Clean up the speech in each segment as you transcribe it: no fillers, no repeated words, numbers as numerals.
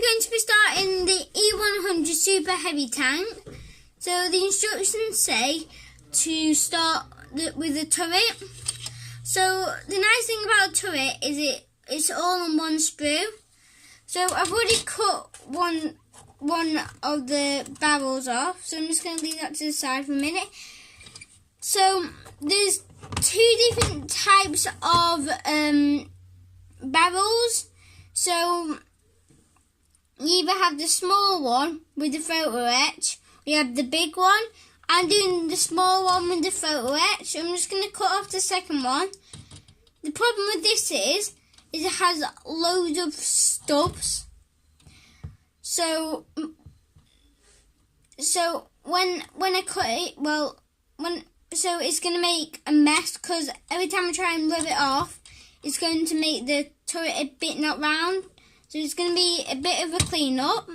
going to be starting the e100 super heavy tank. So the instructions say to start with the turret. So the nice thing about a turret is it's all on one sprue. So I've already cut one of the barrels off, so I'm just going to leave that to the side for a minute. So there's two different types of barrels. So you either have the small one with the photo etch, or you have the big one. I'm doing the small one with the photo etch, so I'm just going to cut off the second one. The problem with this is it has loads of stubs. So when I cut it, so it's going to make a mess, because every time I try and rub it off, it's going to make the turret a bit not round. So it's going to be a bit of a clean up.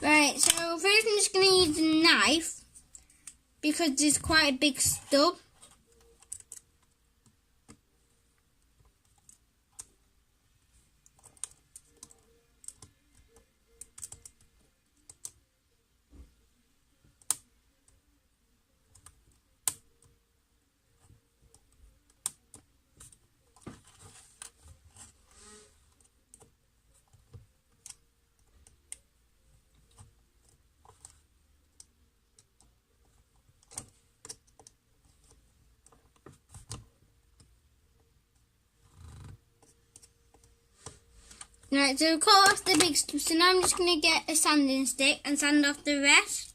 Right, so first I'm just going to use a knife, because there's quite a big stub. Right, so cut off the big stuff. So now I'm just going to get a sanding stick and sand off the rest.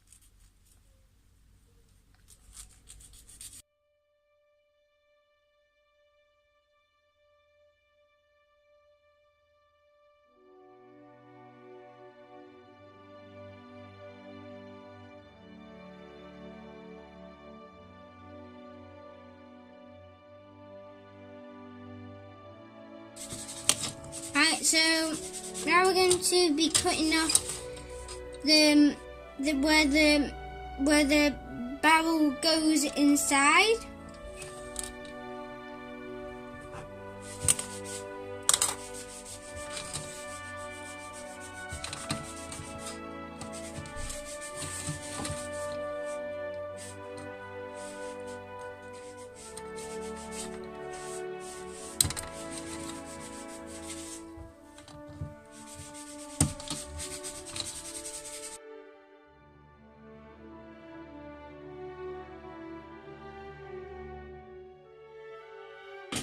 Right, so now we're going to be cutting off where the barrel goes inside.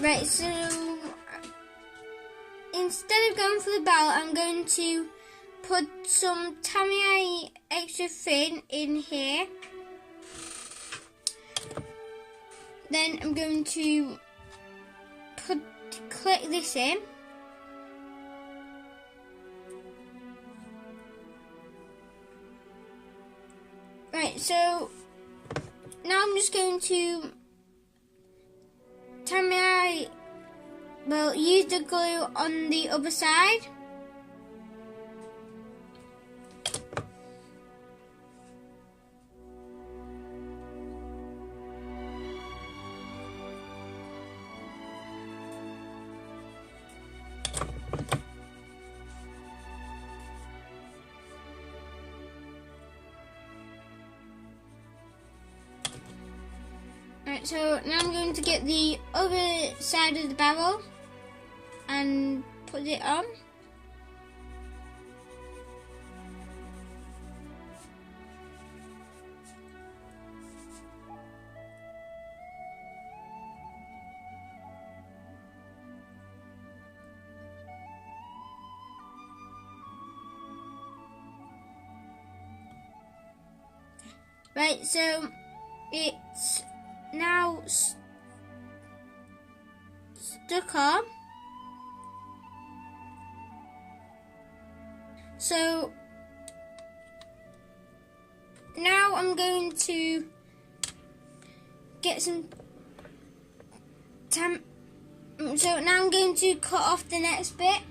Right, so instead of going for the barrel, I'm going to put some Tamiya extra thin in here. Then I'm going to click this in. Right, so now I'm just going to use the glue on the other side. Right, so now I'm going to get the other side of the barrel and put it on. Right, so it's now stuck on. So now I'm going to get some So now I'm going to cut off the next bit.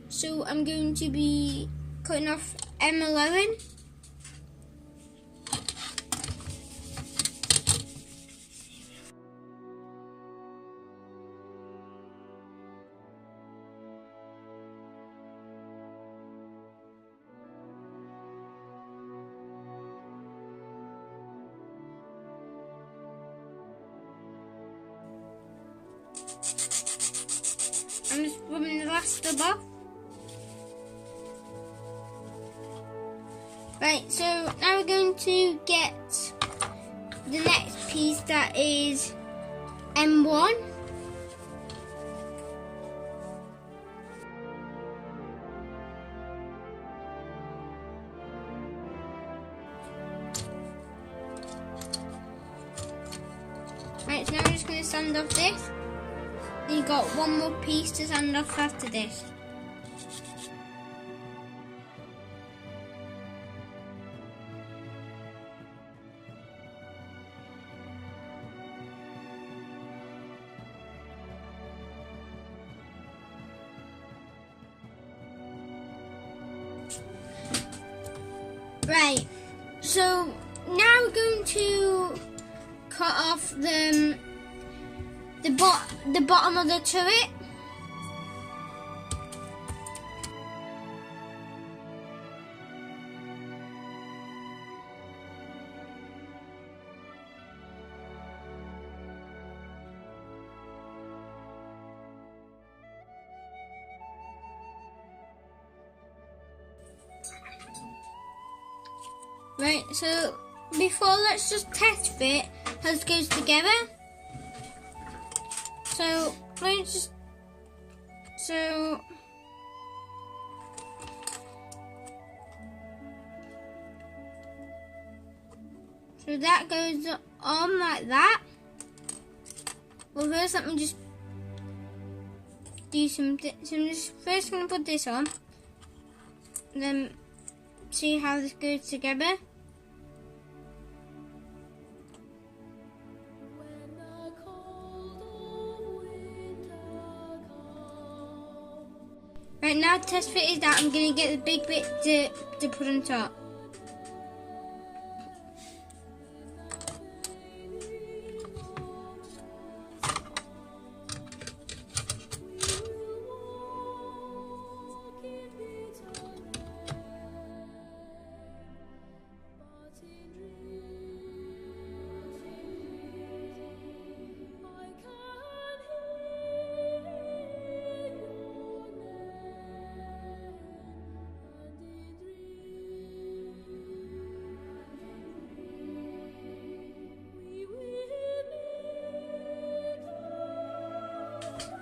So I'm going to be cutting off M11. I'm just rubbing the last stub off. Right, so now we're going to get the next piece, that is M1. Right, so now we're just going to sand off this. Then you've got one more piece to sand off after this. Right, so now we're going to cut off the bottom of the turret. Right, so before, let's just test fit how this goes together. So let's just so that goes on like that. Well, first let me just do something. So I'm just first going to put this on, and then see how this goes together. Right, now test fit is that I'm going to get the big bit to put on top.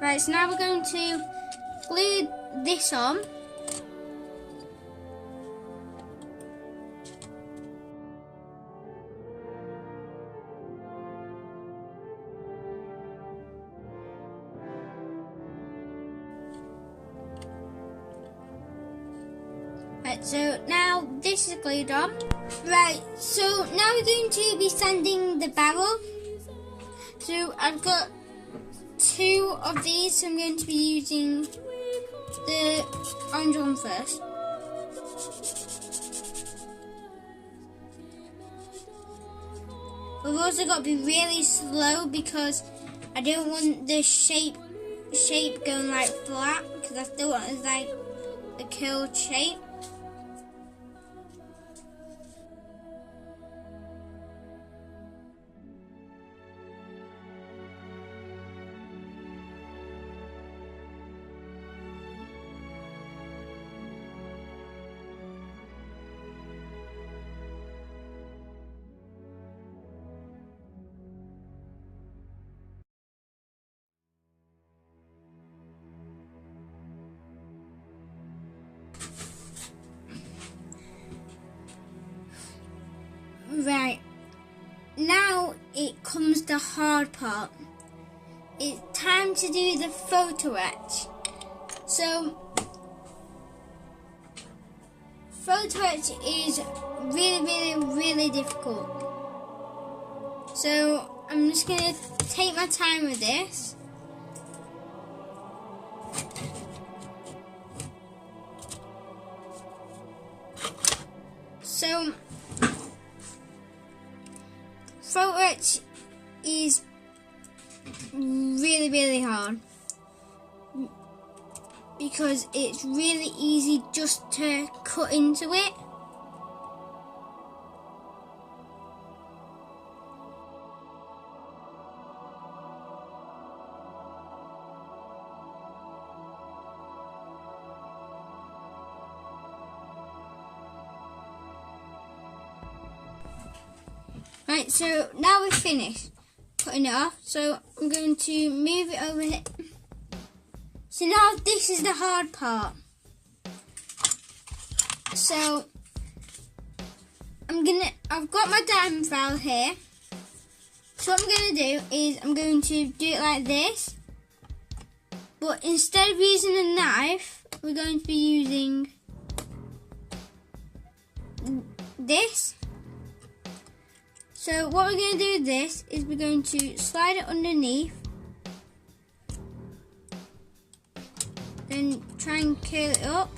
Right, so now we're going to glue this on. Right, so now this is glued on. Right, so now we're going to be sanding the barrel. So I've got 2 of these, so I'm going to be using the orange one first. We've also got to be really slow because I don't want the shape going like flat, because I still want it like a curled shape. Right, now it comes the hard part. It's time to do the photo etch. So, photo etch is really difficult. So, I'm just going to take my time with this. So, photo etch is really hard because it's really easy just to cut into it. Right, so now we've finished cutting it off, so I'm going to move it over here. So now this is the hard part. So I've got my diamond file here. So what I'm going to do is I'm going to do it like this, but instead of using a knife, we're going to be using this. So what we're going to do with this is we're going to slide it underneath, then try and curl it up.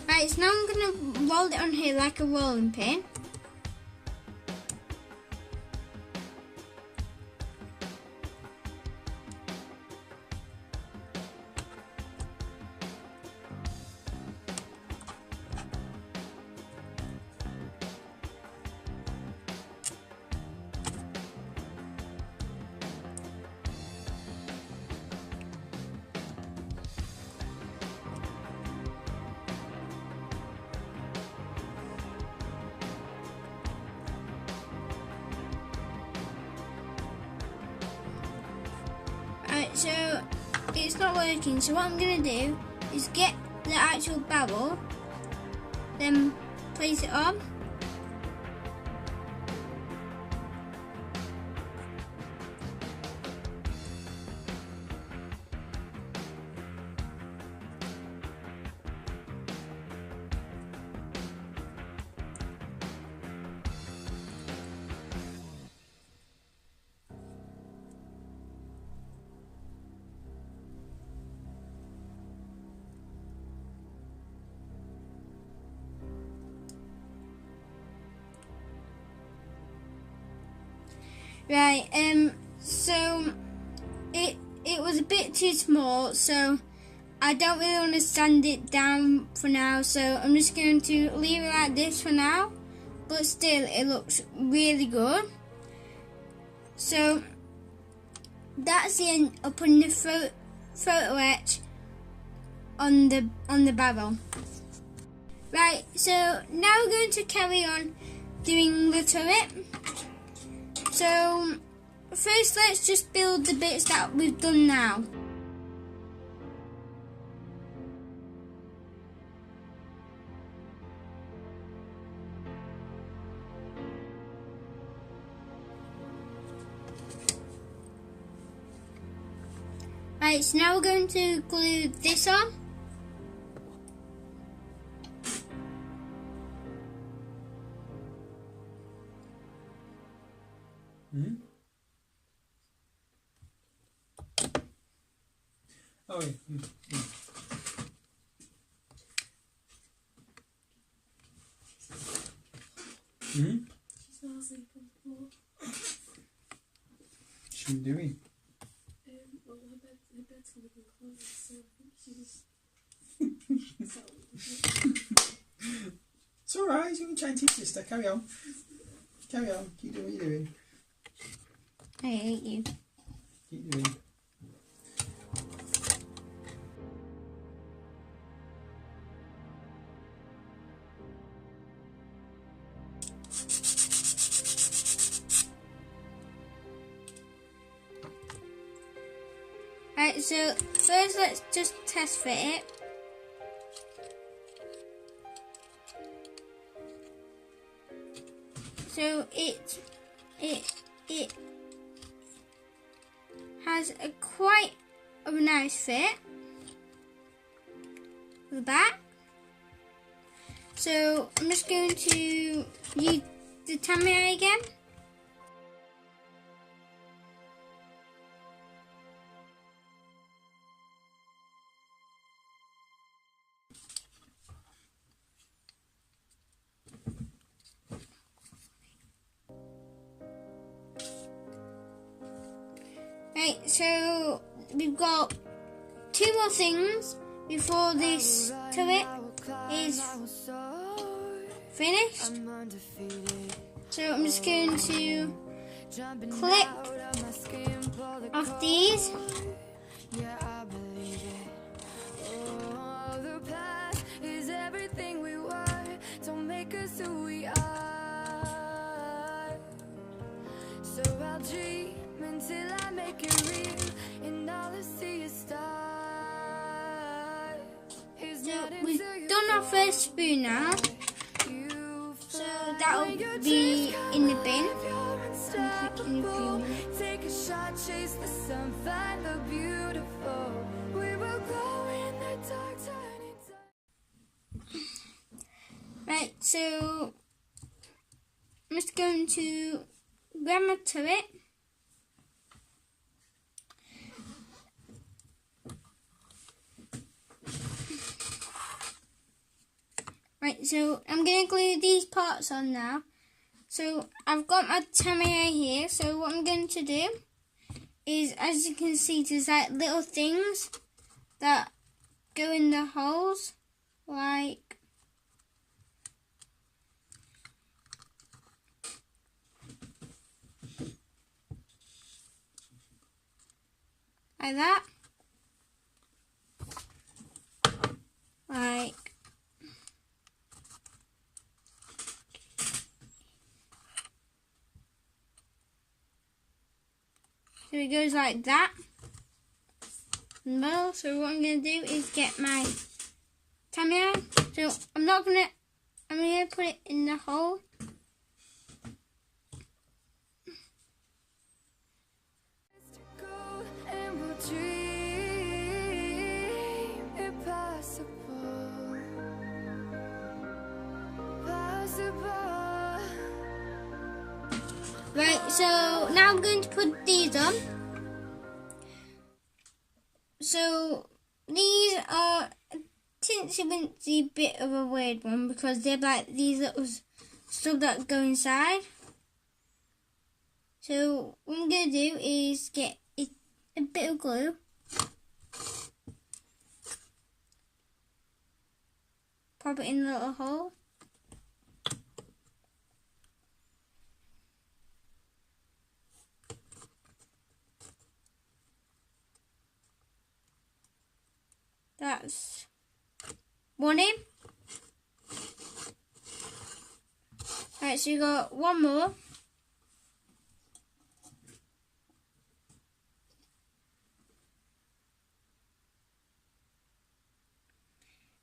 Right, so now I'm going to roll it on here like a rolling pin. Right, so it's not working, so what I'm going to do is get the actual barrel, then place it on. Right, so it was a bit too small, so I don't really want to sand it down for now, so I'm just going to leave it like this for now, but still it looks really good. So that's the end of putting the photo etch on the barrel. Right, so now we're going to carry on doing the turret. So first let's just build the bits that we've done now. Right, so now we're going to glue this on. Hmm? Oh, yeah. Hmm? She's not asleep on the floor. She's doing. Well, her bed's going to be closed, so I think she just sat on the floor. try and teach sister. Carry on. Carry on. Keep doing what you're doing. I hate you. Keep doing. Right, so first let's just test fit it. So it has a quite a nice fit for the back. So I'm just going to use the Tamiya again. Right, so we've got 2 more things before this turret is finished. So I'm just going to clip off these. Until I make it real, and all I see is stars. So we've done our first sprue now, so that'll be in the bin. Take a shot, chase the sun, find the beautiful. We will go in the dark, turning. Right, so I'm just going to grab my turret. Right, so I'm going to glue these parts on now. So I've got my Tamiya here, so what I'm going to do is, as you can see, there's like little things that go in the holes, like that. Like so it goes like that. No, so what I'm going to do is get my Tamiya. So I'm going to put it in the hole. And we'll dream impossible, possible. Right, so now I'm going to put these on. So these are a tinsy-wincy bit of a weird one because they're like these little stuff that go inside. So what I'm going to do is get a bit of glue. Pop it in the little hole. That's one in. Right, so you got one more.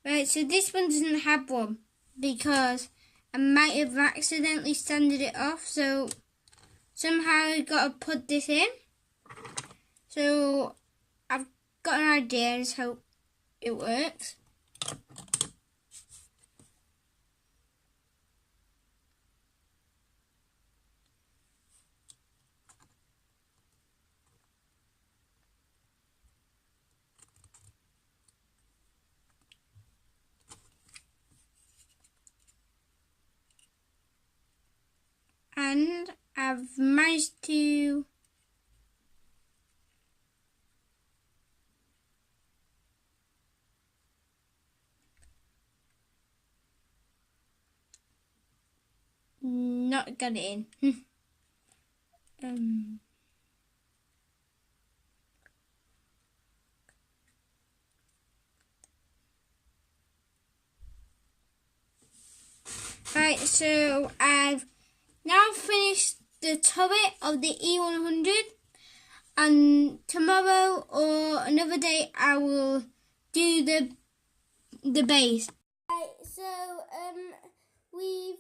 Right, so this one doesn't have one because I might have accidentally sanded it off, so somehow I got to put this in. So I've got an idea as how it works. And I've managed to not got it in. Right, so I've now finished the turret of the E100, and tomorrow or another day I will do the base. Right, so we've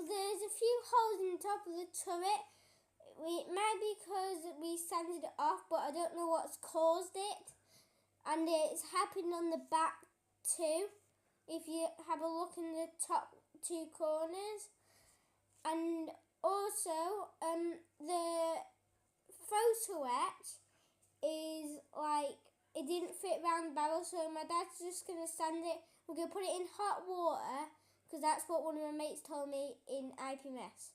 there's a few holes in the top of the turret. It might be because we sanded it off, but I don't know what's caused it. And it's happened on the back too, if you have a look in the top two corners. And also, the photo etch is like, it didn't fit around the barrel, so my dad's just going to sand it. We're going to put it in hot water, because that's what one of my mates told me in ipms.